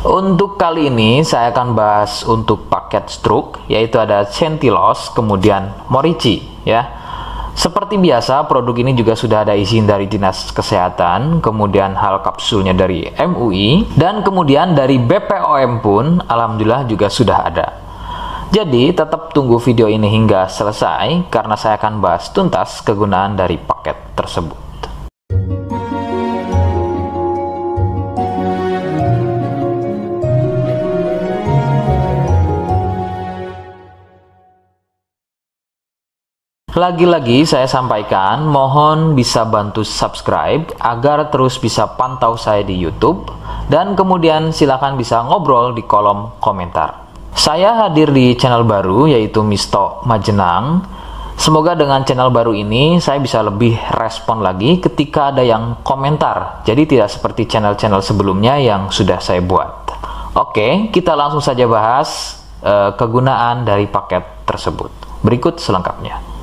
Untuk kali ini saya akan bahas untuk paket stroke, yaitu ada Centillos, kemudian Morici ya. Seperti biasa, produk ini juga sudah ada izin dari Dinas Kesehatan, kemudian hal kapsulnya dari MUI, dan kemudian dari BPOM pun alhamdulillah juga sudah ada. Jadi tetap tunggu video ini hingga selesai karena saya akan bahas tuntas kegunaan dari paket tersebut. Lagi-lagi saya sampaikan, mohon bisa bantu subscribe agar terus bisa pantau saya di YouTube, dan kemudian silakan bisa ngobrol di kolom komentar. Saya hadir di channel baru yaitu Misto Majenang. Semoga dengan channel baru ini saya bisa lebih respon lagi ketika ada yang komentar. Jadi tidak seperti channel-channel sebelumnya yang sudah saya buat. Oke, kita langsung saja bahas kegunaan dari paket tersebut. Berikut selengkapnya.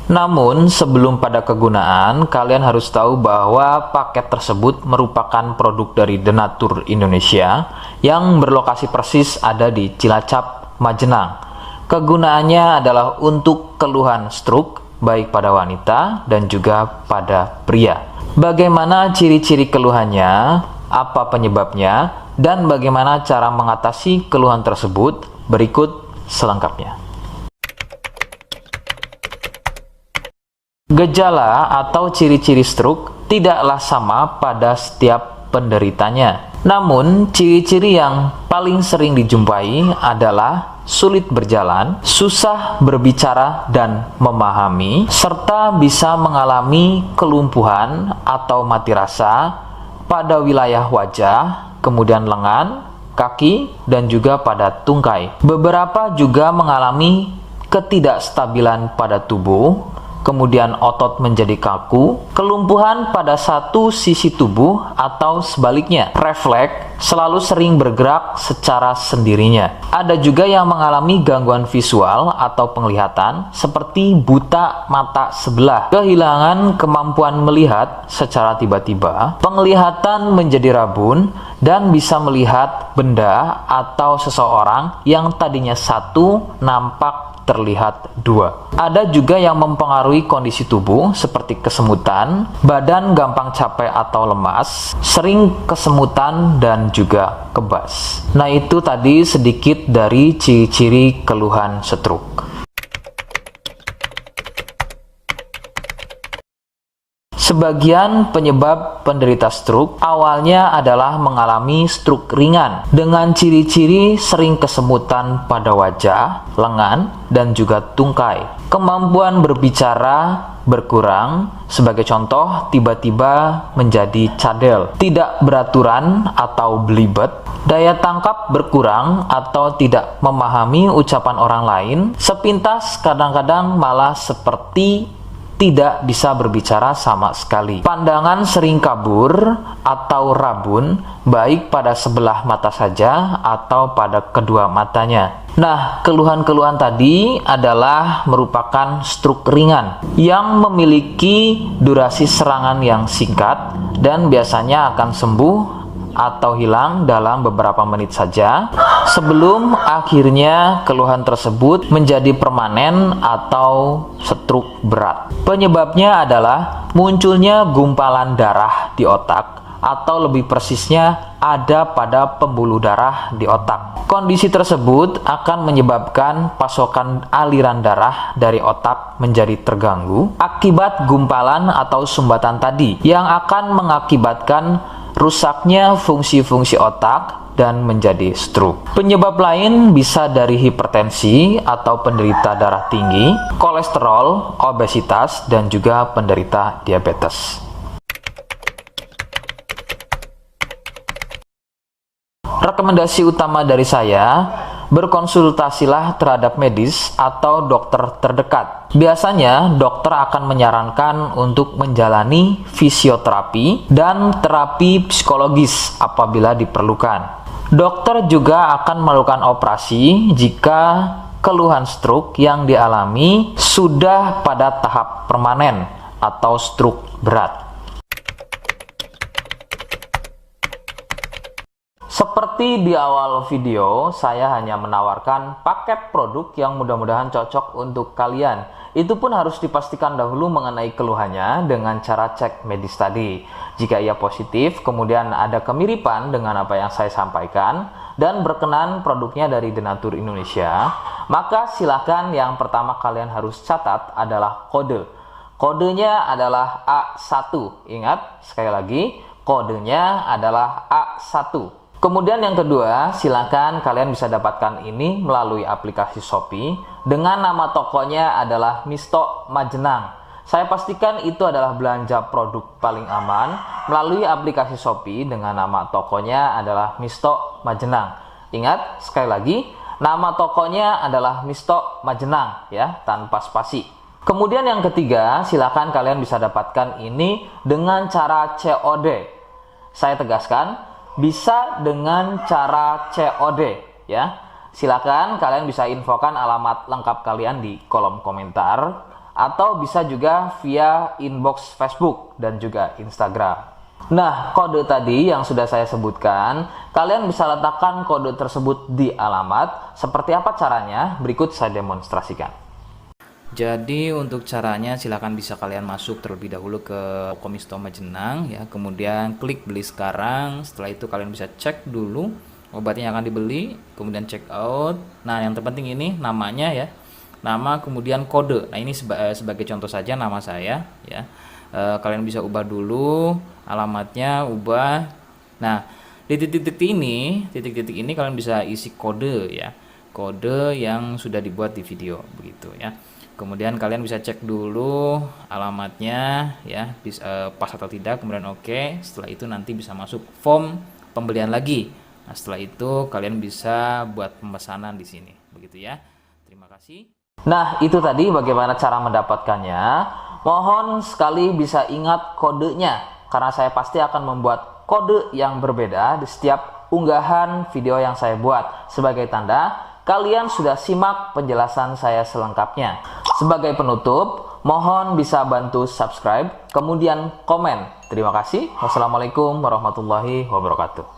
Namun, sebelum pada kegunaan, kalian harus tahu bahwa paket tersebut merupakan produk dari Denatur Indonesia yang berlokasi persis ada di Cilacap, Majenang. Kegunaannya adalah untuk keluhan stroke, baik pada wanita dan juga pada pria. Bagaimana ciri-ciri keluhannya, apa penyebabnya, dan bagaimana cara mengatasi keluhan tersebut, berikut selengkapnya. Gejala atau ciri-ciri stroke tidaklah sama pada setiap penderitanya. Namun, ciri-ciri yang paling sering dijumpai adalah sulit berjalan, susah berbicara dan memahami, serta bisa mengalami kelumpuhan atau mati rasa pada wilayah wajah, kemudian lengan, kaki, dan juga pada tungkai. Beberapa juga mengalami ketidakstabilan pada tubuh, kemudian otot menjadi kaku, kelumpuhan pada satu sisi tubuh atau sebaliknya, refleks selalu sering bergerak secara sendirinya. Ada juga yang mengalami gangguan visual atau penglihatan seperti buta mata sebelah, kehilangan kemampuan melihat secara tiba-tiba, penglihatan menjadi rabun, dan bisa melihat benda atau seseorang yang tadinya satu nampak terlihat dua. Ada juga yang mempengaruhi kondisi tubuh seperti kesemutan, badan gampang capek atau lemas, sering kesemutan, dan juga kebas. Nah, itu tadi sedikit dari ciri-ciri keluhan stroke. Sebagian penyebab penderita stroke awalnya adalah mengalami stroke ringan dengan ciri-ciri sering kesemutan pada wajah, lengan, dan juga tungkai. Kemampuan berbicara berkurang, sebagai contoh tiba-tiba menjadi cadel, tidak beraturan atau belibet, daya tangkap berkurang atau tidak memahami ucapan orang lain, sepintas kadang-kadang malah seperti tidak bisa berbicara sama sekali. Pandangan sering kabur atau rabun, baik pada sebelah mata saja atau pada kedua matanya. Nah, keluhan-keluhan tadi adalah merupakan stroke ringan yang memiliki durasi serangan yang singkat dan biasanya akan sembuh atau hilang dalam beberapa menit saja sebelum akhirnya keluhan tersebut menjadi permanen atau stroke berat. Penyebabnya adalah munculnya gumpalan darah di otak, atau lebih persisnya ada pada pembuluh darah di otak. Kondisi tersebut akan menyebabkan pasokan aliran darah dari otak menjadi terganggu akibat gumpalan atau sumbatan tadi, yang akan mengakibatkan rusaknya fungsi-fungsi otak dan menjadi stroke. Penyebab lain bisa dari hipertensi atau penderita darah tinggi, kolesterol, obesitas, dan juga penderita diabetes. Rekomendasi utama dari saya, berkonsultasilah terhadap medis atau dokter terdekat. Biasanya dokter akan menyarankan untuk menjalani fisioterapi dan terapi psikologis apabila diperlukan. Dokter juga akan melakukan operasi jika keluhan stroke yang dialami sudah pada tahap permanen atau stroke berat. Seperti di awal video, saya hanya menawarkan paket produk yang mudah-mudahan cocok untuk kalian. Itu pun harus dipastikan dahulu mengenai keluhannya dengan cara cek medis tadi. Jika ia positif, kemudian ada kemiripan dengan apa yang saya sampaikan, dan berkenan produknya dari Denatur Indonesia, maka silakan yang pertama kalian harus catat adalah kode. Kodenya adalah A1. Ingat, sekali lagi, kodenya adalah A1. Kemudian yang kedua, silakan kalian bisa dapatkan ini melalui aplikasi Shopee dengan nama tokonya adalah Misto Majenang. Saya pastikan itu adalah belanja produk paling aman melalui aplikasi Shopee dengan nama tokonya adalah Misto Majenang. Ingat, sekali lagi, nama tokonya adalah Misto Majenang ya, tanpa spasi. Kemudian yang ketiga, silakan kalian bisa dapatkan ini dengan cara COD. Saya tegaskan, bisa dengan cara COD ya. Silakan kalian bisa infokan alamat lengkap kalian di kolom komentar atau bisa juga via inbox Facebook dan juga Instagram. Nah, kode tadi yang sudah saya sebutkan, kalian bisa letakkan kode tersebut di alamat. Seperti apa caranya? Berikut saya demonstrasikan. Jadi untuk caranya silakan bisa kalian masuk terlebih dahulu ke toko Misto Majenang ya, kemudian klik beli sekarang. Setelah itu kalian bisa cek dulu obatnya yang akan dibeli, kemudian check out. Nah, yang terpenting ini namanya ya, nama kemudian kode. Nah, ini sebagai contoh saja nama saya ya. Kalian bisa ubah dulu alamatnya, ubah. Nah, di titik-titik ini kalian bisa isi kode ya, kode yang sudah dibuat di video begitu ya. Kemudian kalian bisa cek dulu alamatnya ya, pas atau tidak, kemudian oke. Setelah itu nanti bisa masuk form pembelian lagi. Nah, setelah itu kalian bisa buat pemesanan di sini begitu ya. Terima kasih. Nah, itu tadi bagaimana cara mendapatkannya. Mohon sekali bisa ingat kodenya, karena saya pasti akan membuat kode yang berbeda di setiap unggahan video yang saya buat sebagai tanda kalian sudah simak penjelasan saya selengkapnya. Sebagai penutup, mohon bisa bantu subscribe, kemudian komen. Terima kasih. Wassalamualaikum warahmatullahi wabarakatuh.